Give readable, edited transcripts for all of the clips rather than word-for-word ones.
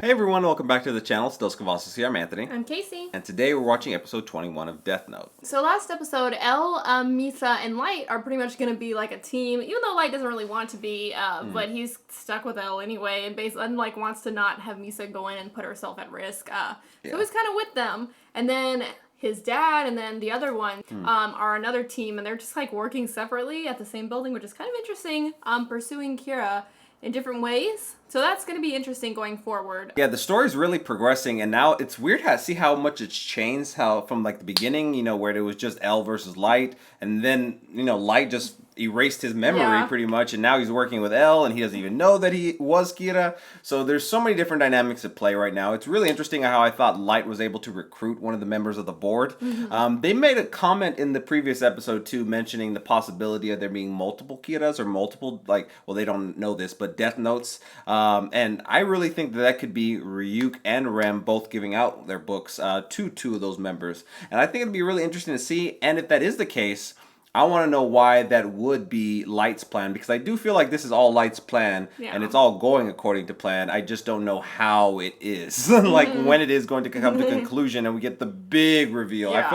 Hey everyone, welcome back to the channel. Still Cavazos here. I'm Anthony. I'm Casey. And today we're watching episode 21 of Death Note. So last episode, Elle, Misa, and Light are pretty much going to be like a team, even though Light doesn't really want to be, but he's stuck with Elle anyway, and basically like wants to not have Misa go in and put herself at risk. So he's kind of with them. And then his dad and then the other one are another team, and they're just like working separately at the same building, which is kind of interesting, pursuing Kira in different ways. So that's going to be interesting going forward. Yeah, the story's really progressing, and now it's weird to see how much it's changed, how from like the beginning, you know, where it was just Elle versus Light, and then, you know, Light just erased his memory pretty much, and now he's working with Elle, and he doesn't even know that he was Kira. So there's so many different dynamics at play right now. It's really interesting how I thought Light was able to recruit one of the members of the board. They made a comment in the previous episode too, mentioning the possibility of there being multiple Kiras or multiple, like, well, they don't know this, but Death Notes. And I really think that could be Ryuk and Rem both giving out their books to two of those members. And I think it'd be really interesting to see. And if that is the case, I want to know why that would be Light's plan, because I do feel like this is all Light's plan, and it's all going according to plan. I just don't know how it is, like when it is going to come to conclusion, and we get the big reveal. I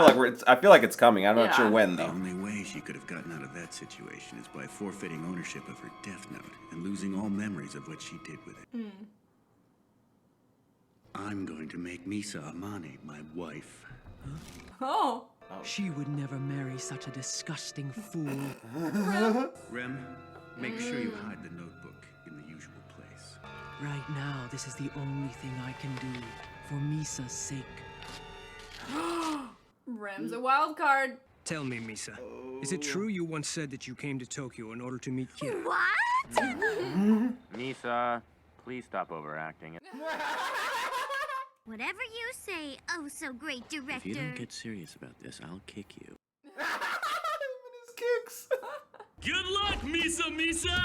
feel like it's coming. I'm not sure when though. The only way she could have gotten out of that situation is by forfeiting ownership of her Death Note and losing all memories of what she did with it. I'm going to make Misa Amane my wife. Oh. She would never marry such a disgusting fool. Rem, make sure you hide the notebook in the usual place. Right now, this is the only thing I can do for Misa's sake. Rem's a wild card. Tell me, Misa, is it true you once said that you came to Tokyo in order to meet Kira? What? Misa, please stop overacting. Whatever you say, oh so great director. If you don't get serious about this, I'll kick you. His kicks. Good luck, Misa!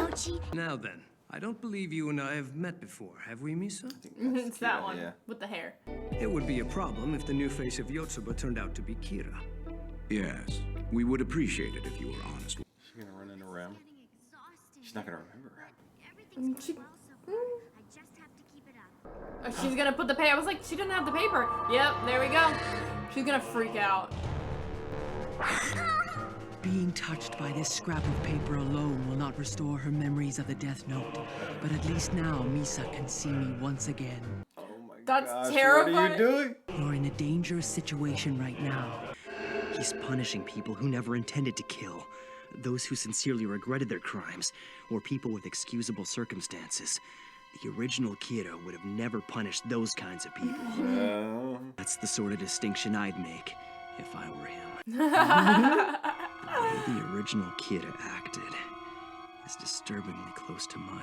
Mochi. Now then, I don't believe you and I have met before, have we, Misa? It's that one with the hair. It would be a problem if the new face of Yotsuba turned out to be Kira. Yes, we would appreciate it if you were honest. She's gonna run into Rem. She's not gonna remember Rem. Everything's going well so far. I just have to keep it up. Oh, she's gonna put the paper. I was like, she didn't have the paper. Yep, there we go. She's gonna freak out. Being touched by this scrap of paper alone will not restore her memories of the Death Note. But at least now, Misa can see me once again. Oh my That's gosh, terrifying. what are you doing? You're in a dangerous situation right now. He's punishing people who never intended to kill, those who sincerely regretted their crimes, or people with excusable circumstances. The original Kira would have never punished those kinds of people. That's the sort of distinction I'd make if I were him. The way the original Kira acted is disturbingly close to my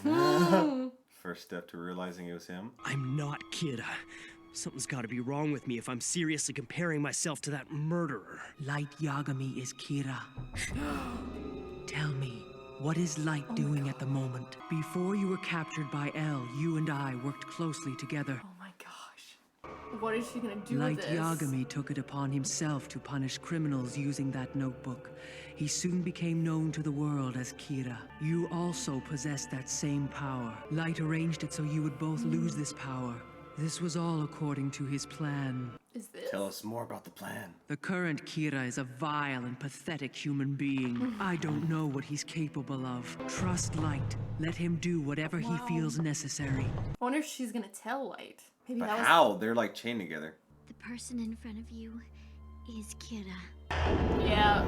ideals. First step to realizing it was him. I'm not Kira. Something's gotta be wrong with me if I'm seriously comparing myself to that murderer. Light Yagami is Kira. Tell me, what is Light doing at the moment? Before you were captured by Elle, you and I worked closely together. Oh my gosh. What is she gonna do Light with this? Yagami took it upon himself to punish criminals using that notebook. He soon became known to the world as Kira. You also possessed that same power. Light arranged it so you would both lose this power. This was all according to his plan. Is this? Tell us more about the plan. The current Kira is a vile and pathetic human being. I don't know what he's capable of. Trust Light. Let him do whatever he feels necessary. I wonder if she's gonna tell Light. Maybe But that was. how? They're like chained together. The person in front of you is Kira. Yeah.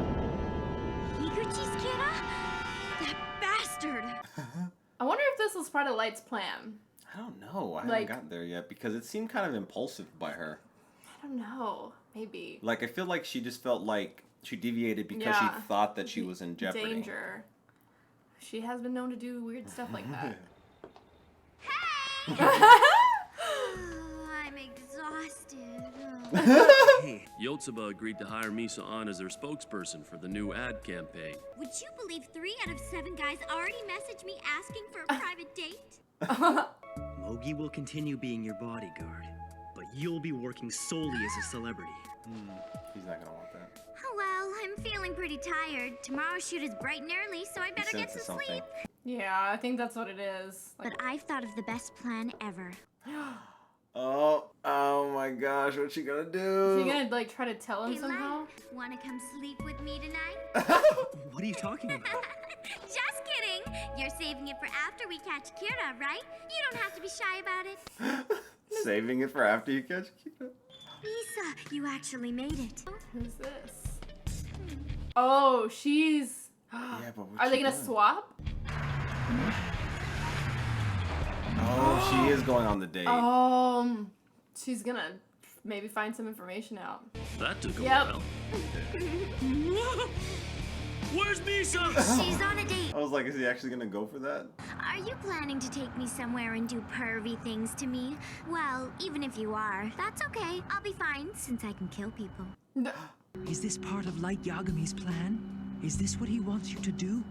Higuchi's Kira? That bastard! I wonder if this was part of Light's plan. I don't know. I haven't Like- gotten there yet because it seemed kind of impulsive by her. I don't know. Maybe. Like, I feel like she just felt like she deviated because she thought that she was in jeopardy. Danger. She has been known to do weird stuff like that. I'm exhausted. Hey, Yotsuba agreed to hire Misa on as their spokesperson for the new ad campaign. Would you believe 3 out of 7 guys already messaged me asking for a private date? Mogi will continue being your bodyguard, but you'll be working solely as a celebrity. He's not gonna want that. Oh well, I'm feeling pretty tired. Tomorrow's shoot is bright and early, so I better get senses some sleep. Yeah, I think that's what it is. Like, But I've thought of the best plan ever. Oh my gosh, what's she gonna do? is he gonna like try to tell him Hey, somehow? Light, wanna come sleep with me tonight? What are you talking about? Just kidding! You're saving it for after we catch Kira, right? You don't have to be shy about it. Saving it for after you catch Kira. Lisa, you actually made it. Who's this? Oh, she's. Yeah, but what's Are they she gonna doing? swap? Oh, she is going on the date. She's gonna maybe find some information out. That took a Yep. while. Where's Misa? She's on a date. I was like, is he actually gonna go for that? Are you planning to take me somewhere and do pervy things to me? Well, even if you are, that's okay. I'll be fine since I can kill people. Is this part of Light Yagami's plan? Is this what he wants you to do?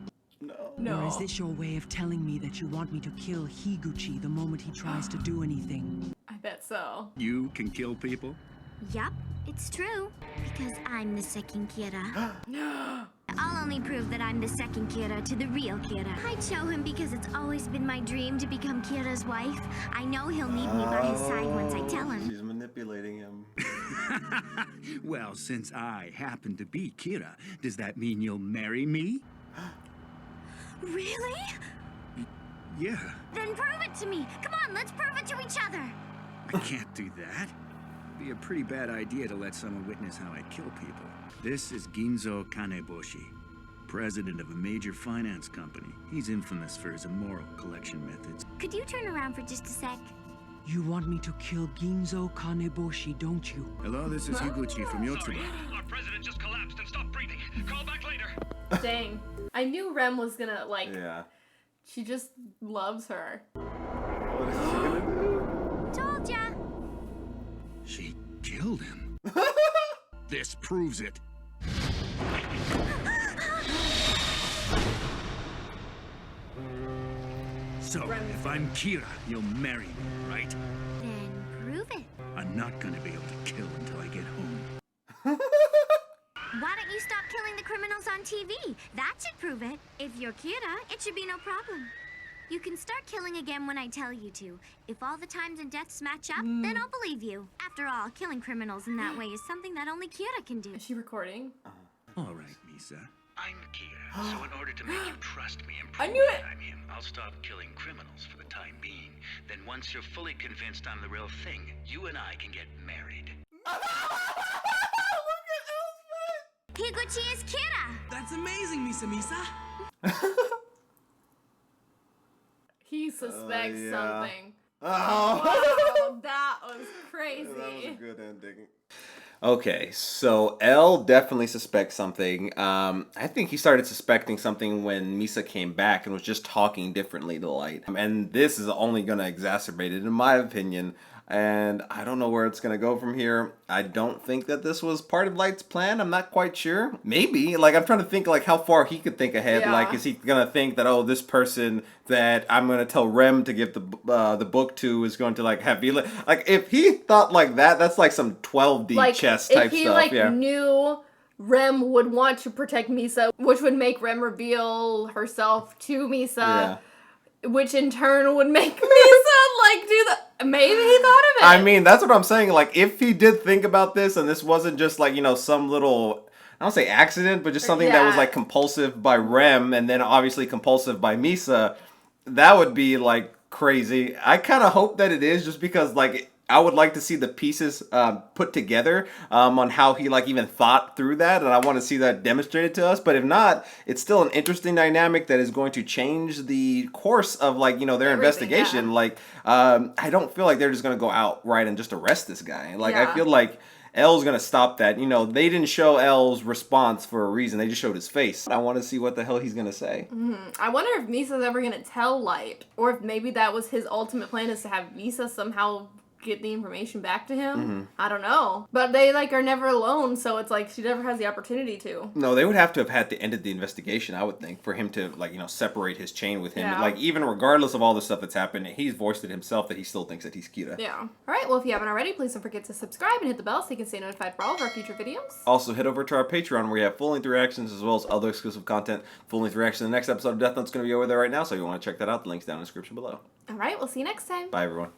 No. Or is this your way of telling me that you want me to kill Higuchi the moment he tries to do anything? I bet so. You can kill people? Yup, it's true. Because I'm the second Kira. I'll only prove that I'm the second Kira to the real Kira. I'd show him because it's always been my dream to become Kira's wife. I know he'll need me by his side once I tell him. She's manipulating him. Well, since I happen to be Kira, does that mean you'll marry me? Really? Yeah. Then prove it to me. Come on, let's prove it to each other. I can't do that. It'd be a pretty bad idea to let someone witness how I kill people. This is Ginzo Kaneboshi, president of a major finance company. He's infamous for his immoral collection methods. Could you turn around for just a sec? You want me to kill Ginzo Kaneboshi, don't you? Hello, this is Higuchi from Yotsuba. Our president just collapsed and stopped breathing. Call back later. Dang. I knew Rem was gonna, like, Yeah. she just loves her. What is she gonna do? Told ya. She killed him. This proves it. So, if I'm Kira, you'll marry me, right? Then prove it. I'm not gonna be able to kill until I get home. Why don't you stop killing the criminals on TV? That should prove it. If you're Kira, it should be no problem. You can start killing again when I tell you to. If all the times and deaths match up, then I'll believe you. After all, killing criminals in that way is something that only Kira can do. Is she recording? All right, Misa. I'm Kira, so in order to make you trust me and I prove knew that it. I'm him, I'll stop killing criminals for the time being. Then once you're fully convinced I'm the real thing, you and I can get married. Higuchi is Kira! That's amazing, Misa. He suspects yeah. something. Oh. Wow, that was crazy. That was a good ending. Okay, so L definitely suspects something. I think he started suspecting something when Misa came back and was just talking differently to Light. And this is only going to exacerbate it, in my opinion. And I don't know where it's going to go from here. I don't think that this was part of Light's plan. I'm not quite sure. Maybe. Like, I'm trying to think, like, how far he could think ahead. Yeah. Like, is he going to think that, oh, this person that I'm going to tell Rem to give the book to is going to, like, have... Like, if he thought like that, that's, like, some 12D Like, chess if type he, stuff. like, Yeah. knew Rem would want to protect Misa, which would make Rem reveal herself to Misa, Yeah. which in turn would make Misa, like, do the... Maybe he thought of it. I mean, that's what I'm saying. Like, if he did think about this and this wasn't just, like, you know, some little... I don't say accident, but just something that was, Yeah. like, compulsive by Rem and then obviously compulsive by Misa, that would be, like, crazy. I kind of hope that it is just because, like... I would like to see the pieces put together on how he like even thought through that, and I want to see that demonstrated to us. But if not, it's still an interesting dynamic that is going to change the course of like their Everything, investigation. yeah. Like I don't feel like they're just gonna go outright and just arrest this guy. Like I Yeah. feel like L's gonna stop that. They didn't show L's response for a reason. They just showed his face. I want to see what the hell he's gonna say. I wonder if Misa's ever gonna tell Light, or if maybe that was his ultimate plan, is to have Misa somehow get the information back to him. I don't know. But they, like, are never alone, so it's like she never has the opportunity to. No, they would have to have had to ended the investigation, I would think, for him to, like, you know, separate his chain with him. Yeah. Like, even regardless of all the stuff that's happened, he's voiced it himself that he still thinks that he's Kira. Yeah. Alright, well, if you haven't already, please don't forget to subscribe and hit the bell so you can stay notified for all of our future videos. Also, head over to our Patreon where we have full-length reactions as well as other exclusive content. Full-length reaction to the next episode of Death Note's going to be over there right now, so if you want to check that out, the link's down in the description below. Alright, we'll see you next time. Bye, everyone.